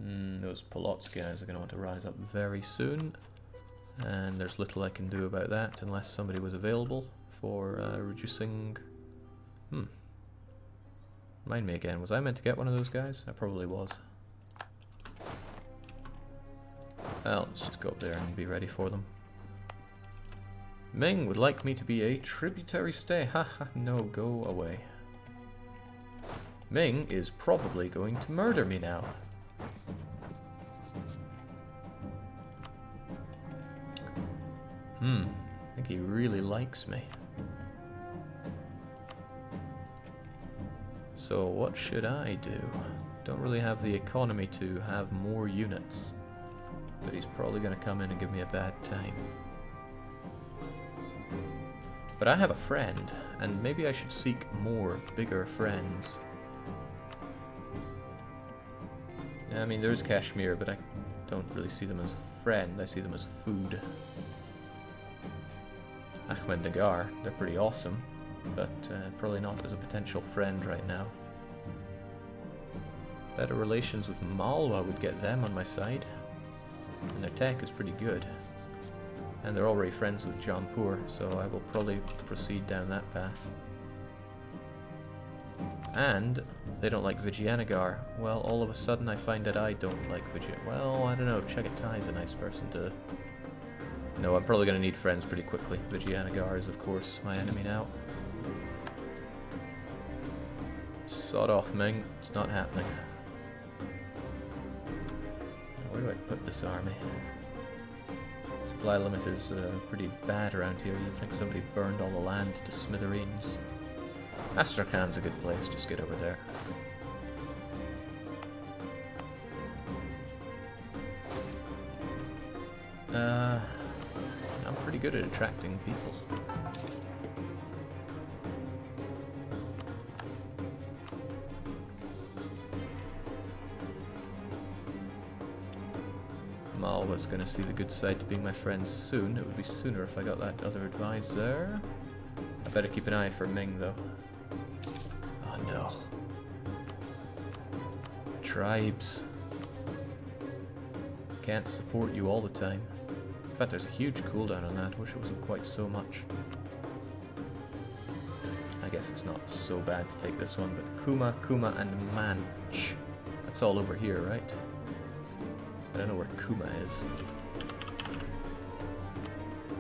Those Polotsk guys are going to want to rise up very soon. And there's little I can do about that unless somebody was available for reducing... Remind me again, was I meant to get one of those guys? I probably was. Well, let's just go up there and be ready for them. Ming would like me to be a tributary state. Haha, no, go away. Ming is probably going to murder me now. I think he really likes me. So what should I do? Don't really have the economy to have more units. But he's probably going to come in and give me a bad time. But I have a friend, and maybe I should seek more, bigger friends. I mean, there's Kashmir, but I don't really see them as friend, I see them as food. Ahmednagar, they're pretty awesome, but probably not as a potential friend right now. Better relations with Malwa would get them on my side. And their tech is pretty good. And they're already friends with Jampur, so I will probably proceed down that path. And they don't like Vijayanagar. Well, all of a sudden I find that I don't like Vijayanagar. Well, I don't know, Chagatai is a nice person to... No, I'm probably going to need friends pretty quickly. Vijayanagar is, of course, my enemy now. Sod off, Ming. It's not happening. Where do I put this army? Supply limit is pretty bad around here. You'd think somebody burned all the land to smithereens. Astrakhan's a good place. Just get over there. I'm pretty good at attracting people. Malwa's going to see the good side to being my friend soon. It would be sooner if I got that other advisor. I better keep an eye for Ming, though. Oh no. Tribes. Can't support you all the time. In fact, there's a huge cooldown on that. Wish it wasn't quite so much. I guess it's not so bad to take this one, but Kuma, Kuma, and Manch. That's all over here, right? I don't know where Kuma is.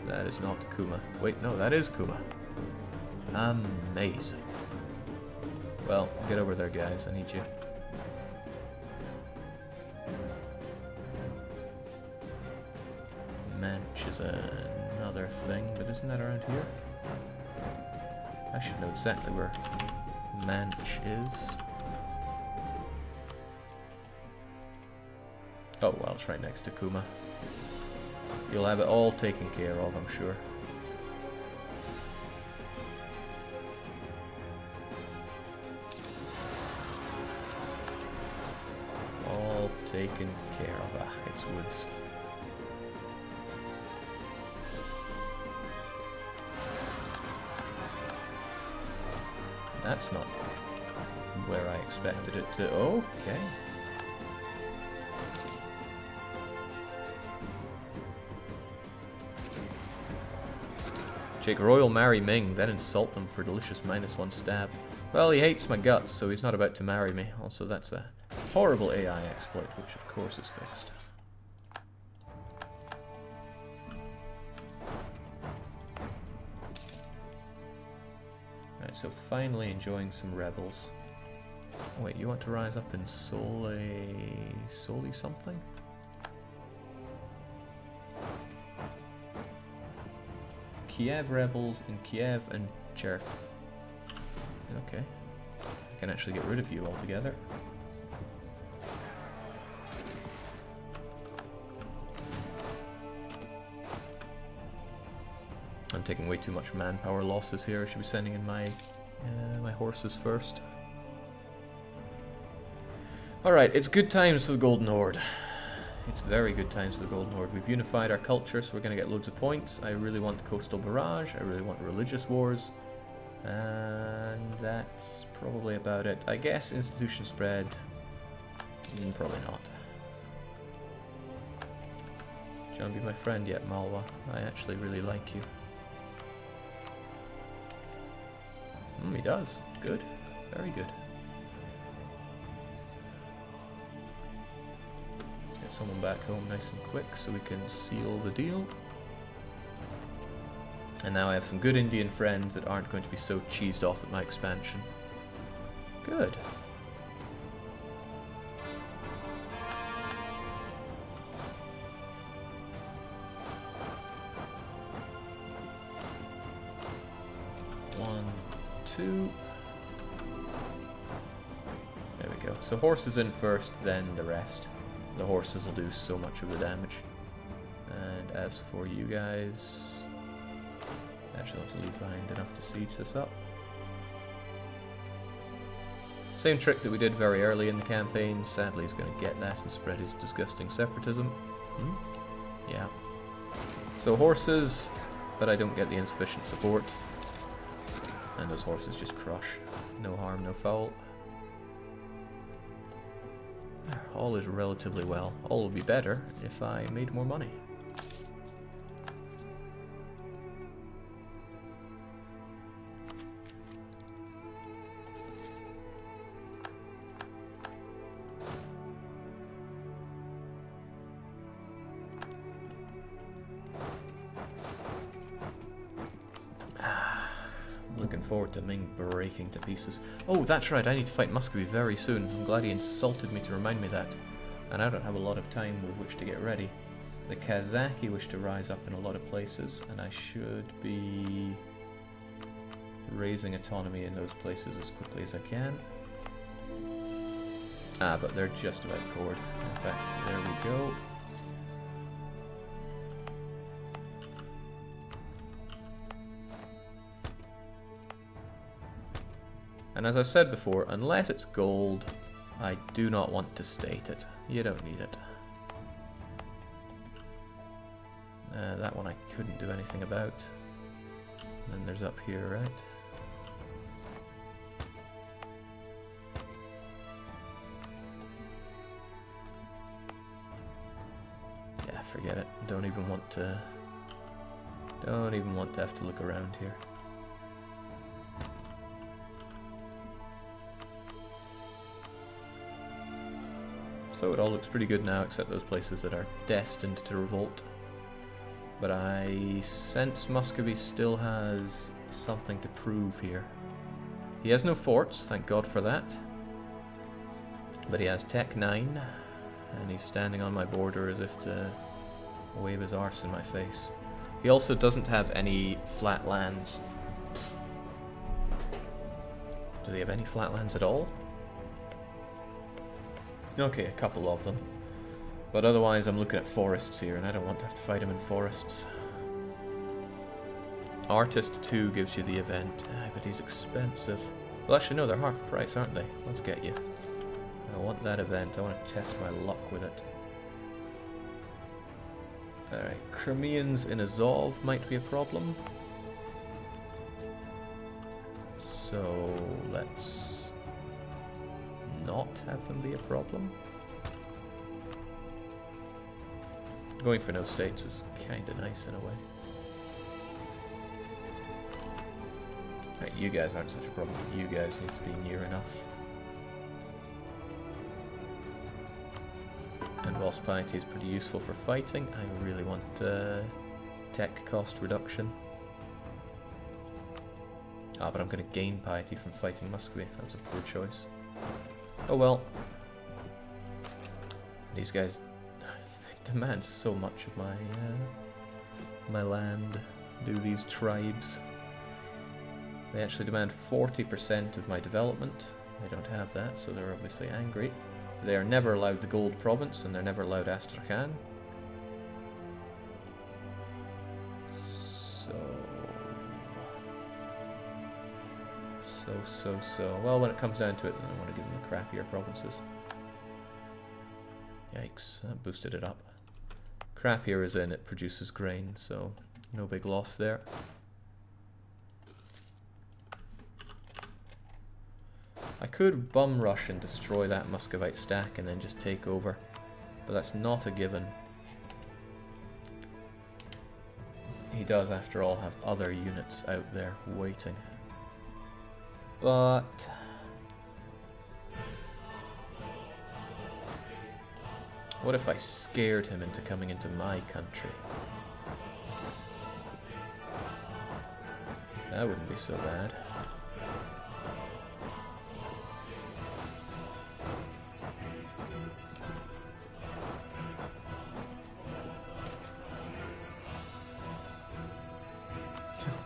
That is not Kuma. Wait, no, that is Kuma. Amazing. Well, get over there, guys. I need you. Manch is another thing, but isn't that around here? I should know exactly where Manch is. Oh, well, it's right next to Kuma. You'll have it all taken care of, I'm sure. All taken care of. Ah, it's woods. That's not where I expected it to. Okay. Jake Royal marry Ming, then insult them for delicious -1 stab. Well, he hates my guts, so he's not about to marry me. Also, that's a horrible AI exploit, which of course is fixed. Alright, so finally enjoying some rebels. Oh, wait, you want to rise up in Soli something? Kiev rebels in Kiev and Cherk. Okay. I can actually get rid of you altogether. I'm taking way too much manpower losses here. I should be sending in my my horses first. Alright, it's good times for the Golden Horde. It's very good times for the Golden Horde. We've unified our culture, so we're going to get loads of points. I really want Coastal Barrage. I really want Religious Wars. And that's probably about it. I guess Institution Spread. Probably not. you want to be my friend yet, Malwa? I actually really like you. He does. Good. Very good. Let's get someone back home nice and quick so we can seal the deal. And now I have some good Indian friends that aren't going to be so cheesed off at my expansion. Good. Two. There we go. So horses in first, then the rest. The horses will do so much of the damage. And as for you guys, actually I want to leave behind enough to siege this up. Same trick that we did very early in the campaign. Sadly he's going to get that and spread his disgusting separatism. Yeah. So horses, but I don't get the insufficient support. And those horses just crush. No harm, no foul. All is relatively well. All would be better if I made more money. Looking forward to Ming breaking to pieces. Oh, that's right, I need to fight Muscovy very soon. I'm glad he insulted me to remind me that. And I don't have a lot of time with which to get ready. The Kazaki wish to rise up in a lot of places, and I should be raising autonomy in those places as quickly as I can. Ah, but they're just about cored. In fact, there we go. And as I said before, unless it's gold, I do not want to state it. You don't need it. That one I couldn't do anything about. And then there's up here, right? Yeah, forget it. Don't even want to have to look around here. So it all looks pretty good now, except those places that are destined to revolt. But I sense Muscovy still has something to prove here. He has no forts, thank God for that. But he has Tech 9, and he's standing on my border as if to wave his arse in my face. He also doesn't have any flat lands. Does he have any flat lands at all? Okay, a couple of them. But otherwise I'm looking at forests here, and I don't want to have to fight him in forests. Artist 2 gives you the event, but he's expensive. Well, actually no, they're half price, aren't they? Let's get you. I want that event, I want to test my luck with it. Alright, Crimeans in Azov might be a problem. So, let's not have them be a problem. Going for no states is kinda nice in a way. Right, you guys aren't such a problem, but you guys need to be near enough. And whilst piety is pretty useful for fighting, I really want tech cost reduction. Ah, but I'm going to gain piety from fighting Muscovy. That's a poor choice. Oh well. These guys they demand so much of my land. Do these tribes? They actually demand 40% of my development. They don't have that, so they're obviously angry. They are never allowed the Gold Province, and they're never allowed Astrakhan. So. Well, when it comes down to it, then I want to give them the crappier provinces. Yikes, that boosted it up. Crappier is in, it produces grain, so no big loss there. I could bum rush and destroy that Muscovite stack and then just take over, but that's not a given. he does, after all, have other units out there waiting. But... what if I scared him into coming into my country? That wouldn't be so bad.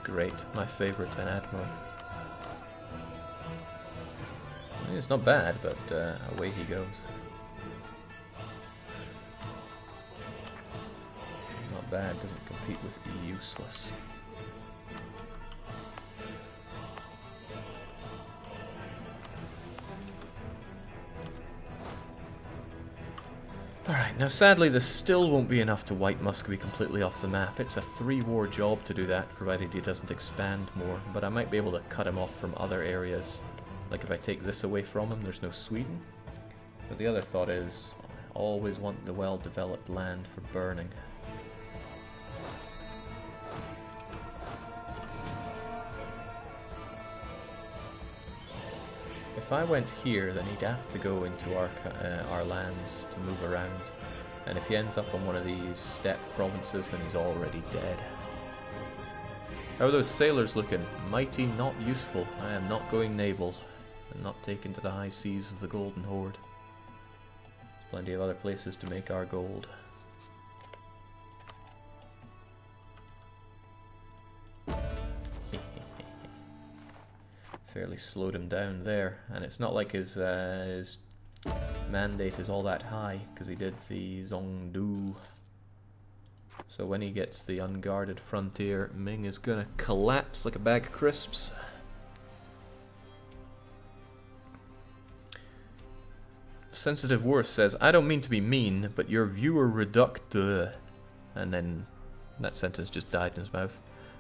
Great, my favorite, an admiral. I mean, it's not bad, but away he goes. Not bad, doesn't compete with useless. Alright, now sadly this still won't be enough to wipe Muscovy completely off the map. It's a 3-war job to do that, provided he doesn't expand more, but I might be able to cut him off from other areas. Like if I take this away from him, there's no Sweden. But the other thought is, I always want the well-developed land for burning. If I went here, then he'd have to go into our lands to move around. And if he ends up on one of these steppe provinces, then he's already dead. How are those sailors looking? Mighty, not useful. I am not going naval. And not taken to the high seas of the Golden Horde. There's plenty of other places to make our gold. Fairly slowed him down there, and it's not like his mandate is all that high, because he did the Zhongdu. So when he gets the unguarded frontier, Ming is gonna collapse like a bag of crisps. Sensitive Worse says, I don't mean to be mean, but your viewer reduced. And then that sentence just died in his mouth.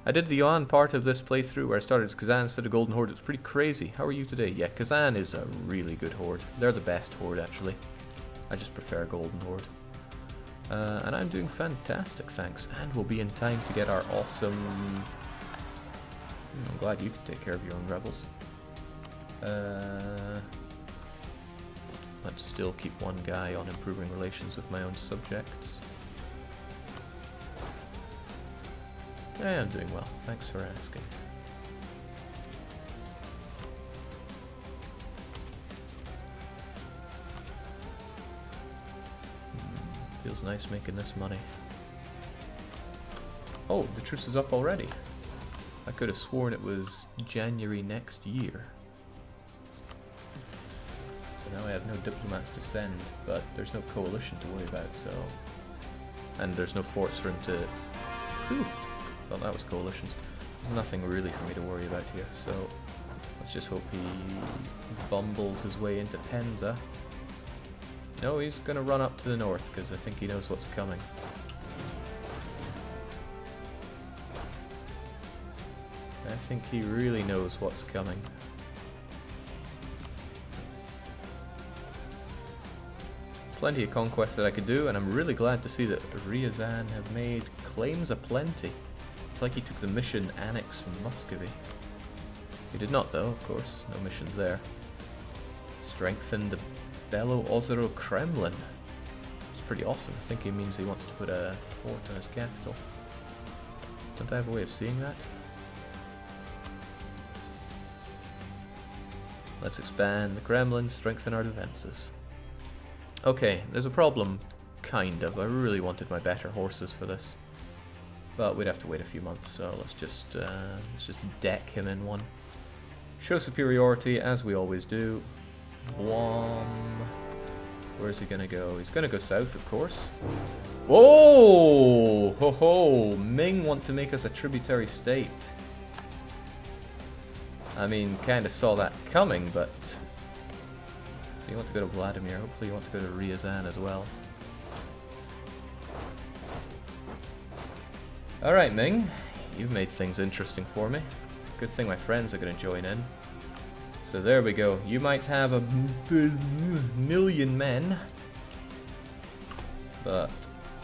I did the Yuan part of this playthrough where I started as Kazan instead of Golden Horde. It's pretty crazy. How are you today? Yeah, Kazan is a really good Horde. They're the best Horde, actually. I just prefer Golden Horde. And I'm doing fantastic, thanks. And we'll be in time to get our awesome... I'm glad you can take care of your own rebels. Let's still keep one guy on improving relations with my own subjects. Yeah, I'm doing well. Thanks for asking. Feels nice making this money. Oh, the truce is up already. I could have sworn it was January next year. So now I have no diplomats to send, but there's no coalition to worry about, so... And there's no forts for him to... Whew! Thought that was coalitions. There's nothing really for me to worry about here, so let's just hope he bumbles his way into Penza. No, he's gonna run up to the north because I think he knows what's coming. I think he really knows what's coming. Plenty of conquests that I could do, and I'm really glad to see that Ryazan have made claims aplenty. It's like he took the mission Annex Muscovy. He did not though, of course, no missions there. Strengthen the Belo-Ozero Kremlin. It's pretty awesome. I think he means he wants to put a fort on his capital. Don't I have a way of seeing that? Let's expand the Kremlin, strengthen our defenses. Okay, there's a problem, kind of. I really wanted my better horses for this. But we'd have to wait a few months, so let's just deck him in one. Show superiority, as we always do. Wham. Where's he gonna go? He's gonna go south, of course. Whoa! Ho ho! Ming want to make us a tributary state. I mean, kinda saw that coming, but... So you want to go to Vladimir, hopefully you want to go to Ryazan as well. Alright, Ming, you've made things interesting for me. Good thing my friends are going to join in. So there we go. You might have a $1,000,000 men, but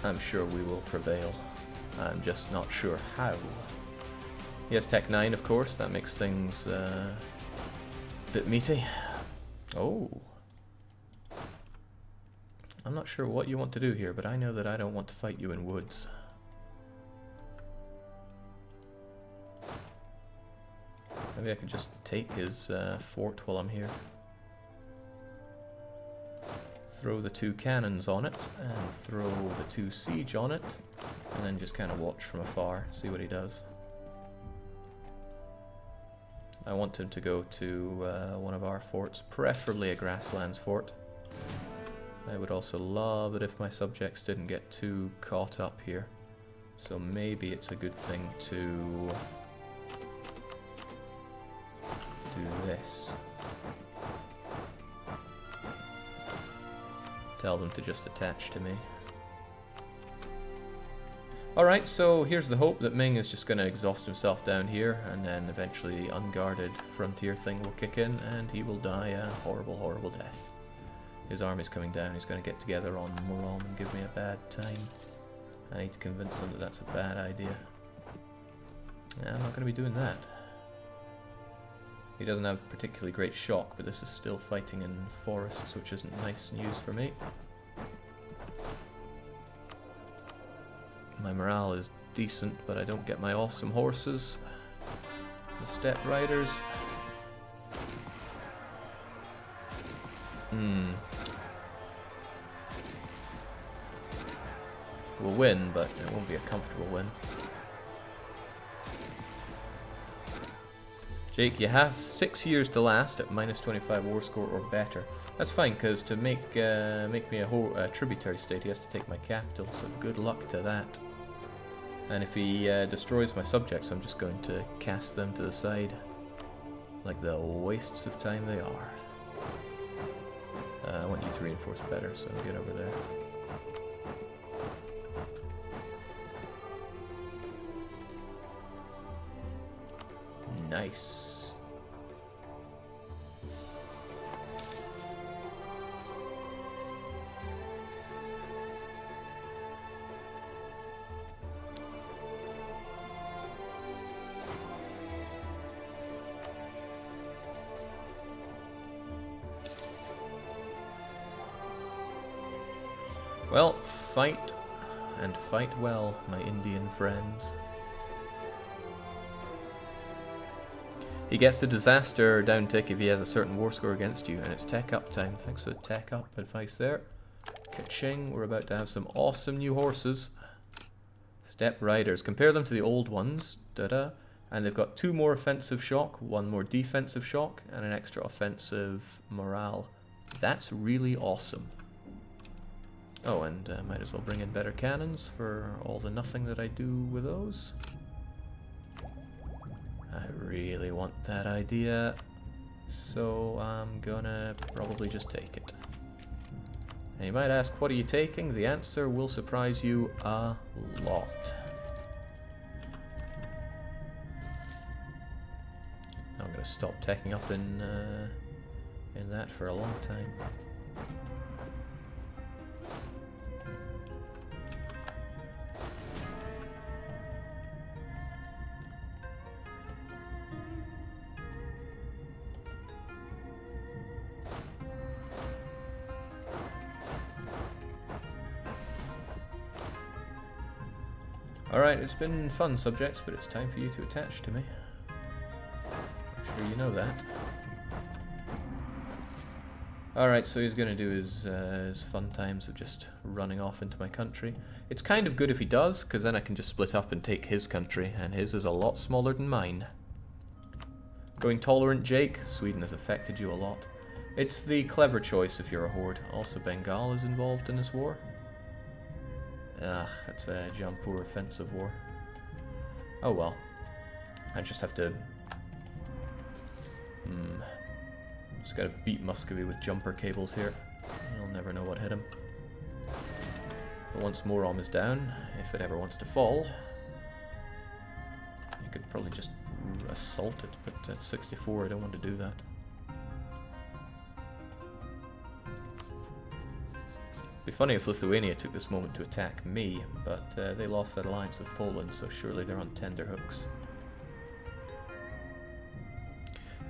I'm sure we will prevail. I'm just not sure how. He has Tech 9, of course. That makes things a bit meaty. Oh. I'm not sure what you want to do here, but I know that I don't want to fight you in woods. Maybe I could just take his fort while I'm here. Throw the 2 cannons on it, and throw the 2 siege on it, and then just kind of watch from afar, see what he does. I want him to go to one of our forts, preferably a grasslands fort. I would also love it if my subjects didn't get too caught up here. So maybe it's a good thing to do this. Tell them to just attach to me. Alright, so here's the hope that Ming is just going to exhaust himself down here, and then eventually the unguarded frontier thing will kick in, and he will die a horrible, horrible death. His army's coming down, he's going to get together on Morom and give me a bad time. I need to convince him that that's a bad idea. I'm not going to be doing that. He doesn't have particularly great shock, but this is still fighting in forests, which isn't nice news for me. My morale is decent, but I don't get my awesome horses. The steppe riders. We'll win, but it won't be a comfortable win. Jake, you have 6 years to last at -25 war score or better. That's fine, because to make me a tributary state, he has to take my capital, so good luck to that. And if he destroys my subjects, I'm just going to cast them to the side, like the wastes of time they are. I want you to reinforce better, so get over there. Nice. Well, fight, and fight well, my Indian friends. He gets a disaster downtick if he has a certain war score against you, and it's tech up time. Thanks for the tech up advice there. Ka-ching, we're about to have some awesome new horses. Steppe riders. Compare them to the old ones. Da-da. And they've got 2 more offensive shock, 1 more defensive shock, and an extra offensive morale. That's really awesome. Oh, and might as well bring in better cannons for all the nothing that I do with those. I really want that idea, so I'm gonna probably just take it. And you might ask, what are you taking? The answer will surprise you a lot. I'm gonna stop teching up in that for a long time. Alright, it's been fun, subjects, but it's time for you to attach to me. I'm sure you know that. Alright, so he's going to do his fun times of just running off into my country. It's kind of good if he does, because then I can just split up and take his country, and his is a lot smaller than mine. Going tolerant, Jake? Sweden has affected you a lot. It's the clever choice if you're a Horde. Also, Bengal is involved in this war. Ugh, that's a Jampur offensive war. Oh well. I just have to... Just gotta beat Muscovy with jumper cables here. You'll never know what hit him. But once Morom is down, if it ever wants to fall, you could probably just assault it, but at 64 I don't want to do that. Be funny if Lithuania took this moment to attack me, but they lost that alliance with Poland, so surely they're on tenterhooks.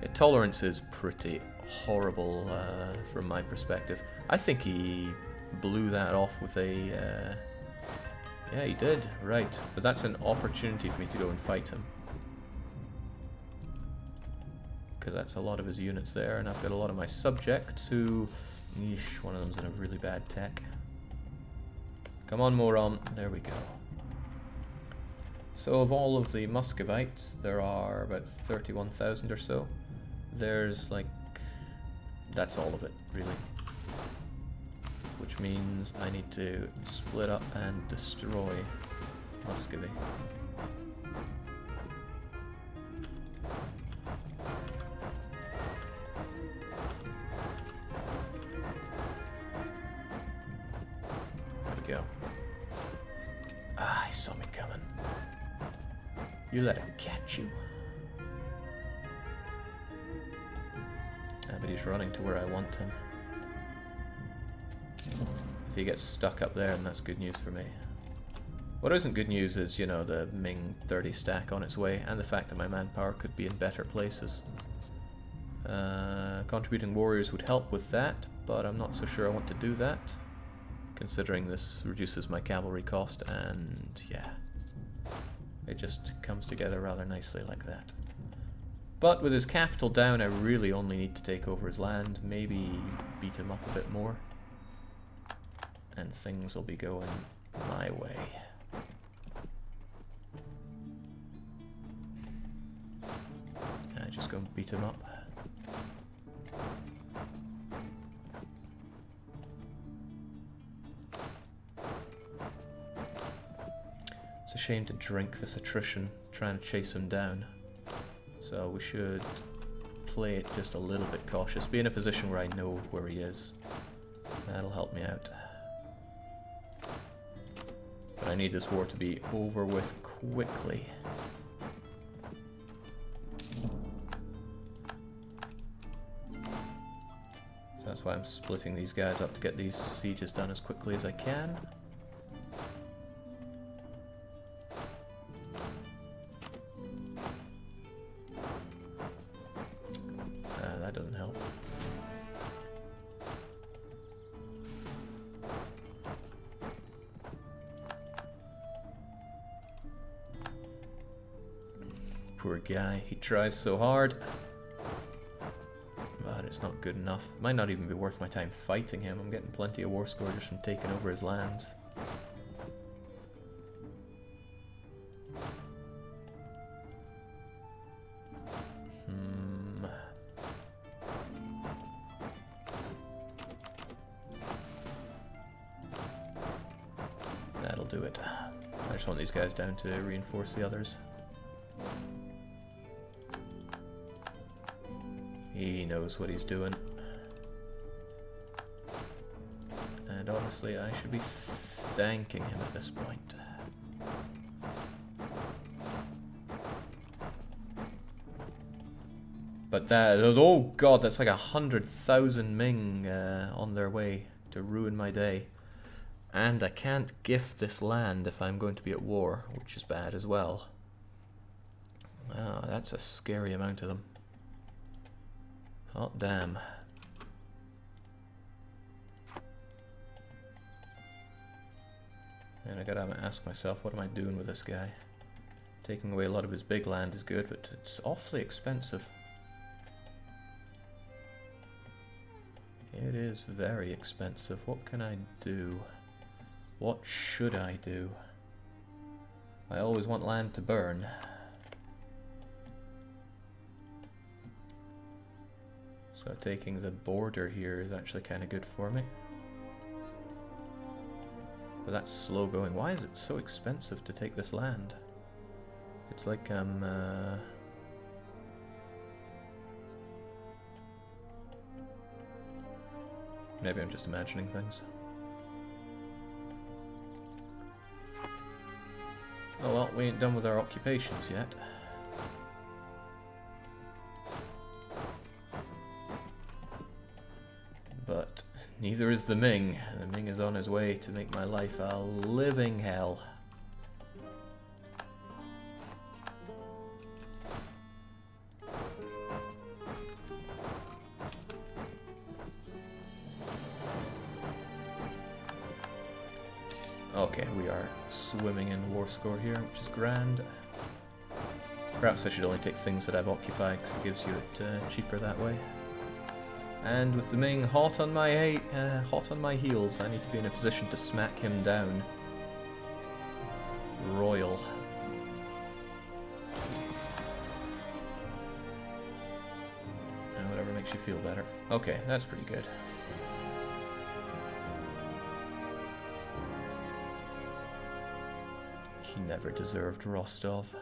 Yeah, tolerance is pretty horrible from my perspective. I think he blew that off with a... yeah, he did, right. But that's an opportunity for me to go and fight him. Because that's a lot of his units there, and I've got a lot of my subjects who... Yeesh, one of them's in a really bad tech. Come on, Moron. There we go. So of all of the Muscovites, there are about 31,000 or so. There's like... that's all of it, really. Which means I need to split up and destroy Muscovy. Go. Ah, he saw me coming. You let him catch you. Ah, but he's running to where I want him. If he gets stuck up there, then that's good news for me. What isn't good news is, you know, the Ming 30 stack on its way, and the fact that my manpower could be in better places. Contributing warriors would help with that, but I'm not so sure I want to do that, considering this reduces my cavalry cost, and yeah, it just comes together rather nicely like that. But with his capital down, I really only need to take over his land, maybe beat him up a bit more, and things will be going my way. I just go and beat him up. It's a shame to drink this attrition, trying to chase him down. So we should play it just a little bit cautious. Be in a position where I know where he is. That'll help me out. But I need this war to be over with quickly. So that's why I'm splitting these guys up to get these sieges done as quickly as I can. That doesn't help. Poor guy, he tries so hard, but it's not good enough. Might not even be worth my time fighting him. I'm getting plenty of war score just from taking over his lands. That'll do it. I just want these guys down to reinforce the others. He knows what he's doing. And honestly, I should be thanking him at this point. But that, oh god, that's like 100,000 Ming on their way to ruin my day. And I can't gift this land if I'm going to be at war, which is bad as well. Oh, that's a scary amount of them. Hot damn. And I gotta ask myself, what am I doing with this guy? Taking away a lot of his big land is good, but it's awfully expensive. It is very expensive. What can I do? What should I do? I always want land to burn. So taking the border here is actually kind of good for me. But that's slow going. Why is it so expensive to take this land? It's like maybe I'm just imagining things. Oh well, we ain't done with our occupations yet. But Neither is the Ming. The Ming is on his way to make my life a living hell. Okay, we are swimming in war score here, which is grand. Perhaps I should only take things that I've occupied, because it gives you it cheaper that way. And with the Ming hot on my heels, I need to be in a position to smack him down. Royal. Whatever makes you feel better. Okay, that's pretty good. He never deserved Rostov.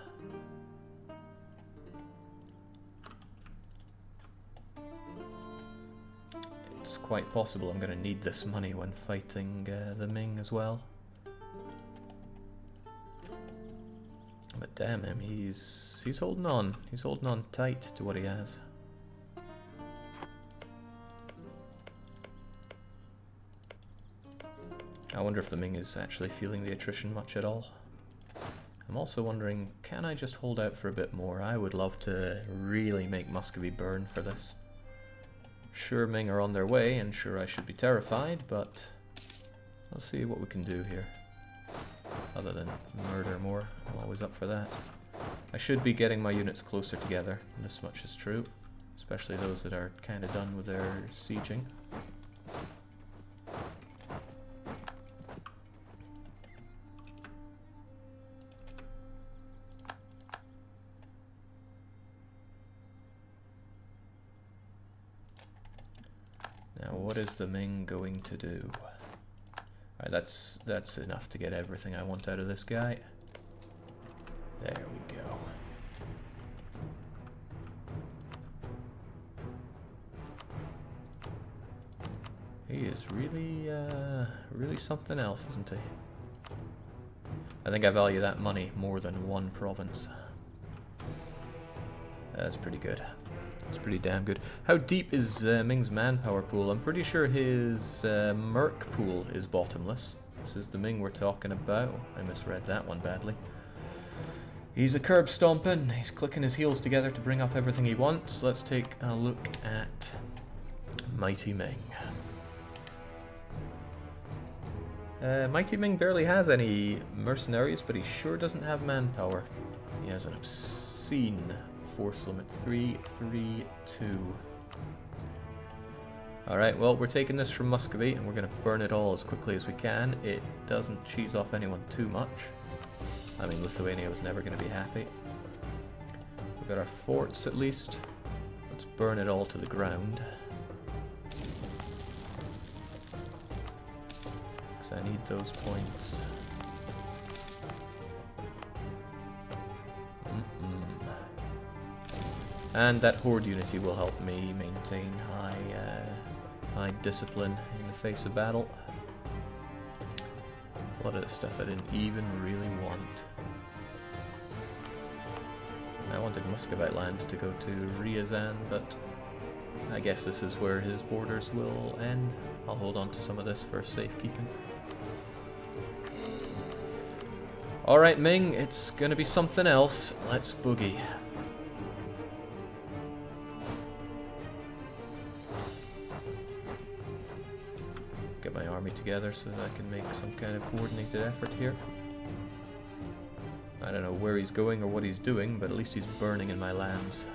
It's quite possible I'm going to need this money when fighting the Ming as well. But damn him, he's holding on. He's holding on tight to what he has. I wonder if the Ming is actually feeling the attrition much at all. I'm also wondering, can I just hold out for a bit more? I would love to really make Muscovy burn for this. Sure, Ming are on their way, and sure I should be terrified, but let's see what we can do here. Other than murder more, I'm always up for that. I should be getting my units closer together, and this much is true. Especially those that are kind of done with their sieging. Now, what is the Ming going to do? Alright, that's enough to get everything I want out of this guy. There we go. He is really, really something else, isn't he? I think I value that money more than one province. That's pretty good. It's pretty damn good. How deep is Ming's manpower pool? I'm pretty sure his merc pool is bottomless. This is the Ming we're talking about. I misread that one badly. He's a curb stomping. He's clicking his heels together to bring up everything he wants. Let's take a look at Mighty Ming. Mighty Ming barely has any mercenaries, but he sure doesn't have manpower. He has an obscene force limit, 332. Alright, well, we're taking this from Muscovy, and we're going to burn it all as quickly as we can. It doesn't cheese off anyone too much. I mean, Lithuania was never going to be happy. We've got our forts, at least. Let's burn it all to the ground. Because I need those points. And that Horde unity will help me maintain high discipline in the face of battle. A lot of the stuff I didn't even really want. I wanted Muscovite land to go to Ryazan, but I guess this is where his borders will end. I'll hold on to some of this for safekeeping. Alright, Ming, it's gonna be something else. Let's boogie. Get my army together so that I can make some kind of coordinated effort here. I don't know where he's going or what he's doing, but at least he's burning in my lands.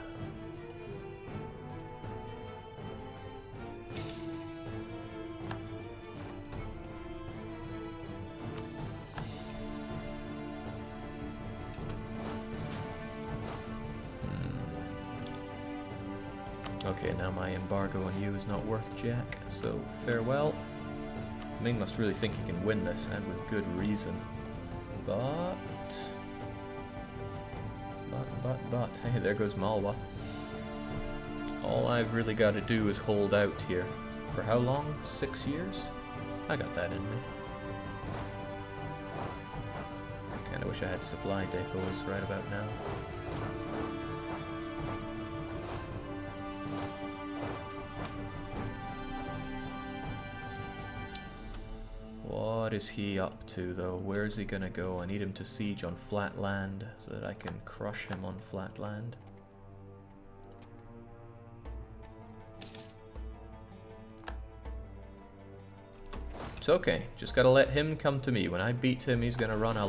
Okay, now my embargo on you is not worth jack, so farewell. Ming must really think he can win this, and with good reason. But... Hey, there goes Malwa. All I've really got to do is hold out here. For how long? 6 years? I got that in me. Kinda wish I had supply depots right about now. What is he up to, though? Where is he gonna go? I need him to siege on flat land so that I can crush him on flat land. It's okay. Just gotta let him come to me. When I beat him, he's gonna run a